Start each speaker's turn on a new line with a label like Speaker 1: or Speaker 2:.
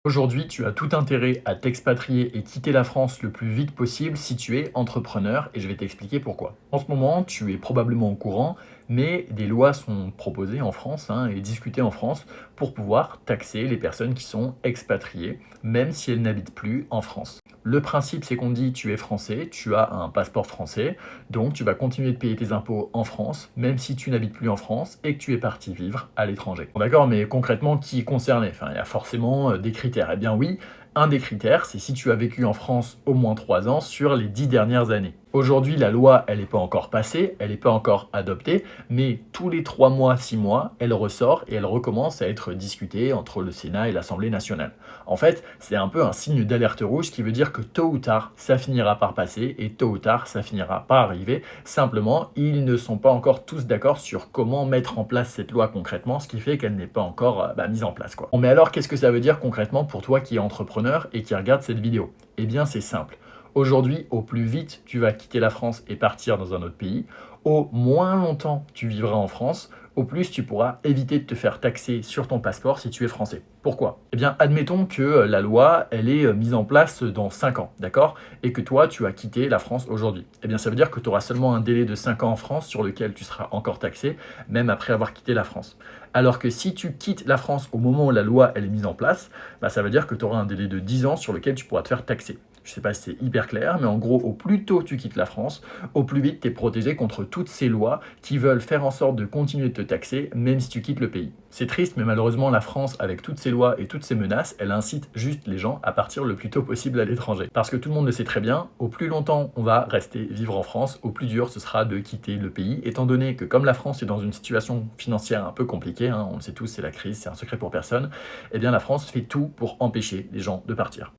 Speaker 1: Aujourd'hui, tu as tout intérêt à t'expatrier et quitter la France le plus vite possible si tu es entrepreneur et je vais t'expliquer pourquoi. En ce moment, tu es probablement au courant, mais des lois sont proposées en France et discutées en France pour pouvoir taxer les personnes qui sont expatriées, même si elles n'habitent plus en France. Le principe, c'est qu'on dit tu es français, tu as un passeport français, donc tu vas continuer de payer tes impôts en France, même si tu n'habites plus en France et que tu es parti vivre à l'étranger. Bon, d'accord, mais concrètement, qui est concerné? Enfin, il y a forcément des critères. Eh bien oui, un des critères, c'est si tu as vécu en France au moins 3 ans sur les 10 dernières années. Aujourd'hui, la loi, elle n'est pas encore passée, elle n'est pas encore adoptée, mais tous les 3 mois, 6 mois, elle ressort et elle recommence à être discutée entre le Sénat et l'Assemblée nationale. En fait, c'est un peu un signe d'alerte rouge qui veut dire que tôt ou tard, ça finira par passer et tôt ou tard, ça finira par arriver. Simplement, ils ne sont pas encore tous d'accord sur comment mettre en place cette loi concrètement, ce qui fait qu'elle n'est pas encore mise en place, quoi. Bon, mais alors, qu'est-ce que ça veut dire concrètement pour toi qui es entrepreneur et qui regarde cette vidéo? Eh bien, c'est simple. Aujourd'hui, au plus vite tu vas quitter la France et partir dans un autre pays, au moins longtemps tu vivras en France, au plus tu pourras éviter de te faire taxer sur ton passeport si tu es français. Pourquoi? Eh bien, admettons que la loi, elle est mise en place dans 5 ans, d'accord? Et que toi, tu as quitté la France aujourd'hui. Eh bien, ça veut dire que tu auras seulement un délai de 5 ans en France sur lequel tu seras encore taxé, même après avoir quitté la France. Alors que si tu quittes la France au moment où la loi elle est mise en place, ça veut dire que tu auras un délai de 10 ans sur lequel tu pourras te faire taxer. Je ne sais pas si c'est hyper clair, mais en gros, au plus tôt tu quittes la France, au plus vite tu es protégé contre toutes ces lois qui veulent faire en sorte de continuer de te taxer, même si tu quittes le pays. C'est triste, mais malheureusement, la France, avec toutes ces lois et toutes ces menaces, elle incite juste les gens à partir le plus tôt possible à l'étranger. Parce que tout le monde le sait très bien, au plus longtemps on va rester vivre en France, au plus dur ce sera de quitter le pays, étant donné que comme la France est dans une situation financière un peu compliquée, on le sait tous, c'est la crise, c'est un secret pour personne, eh bien la France fait tout pour empêcher les gens de partir.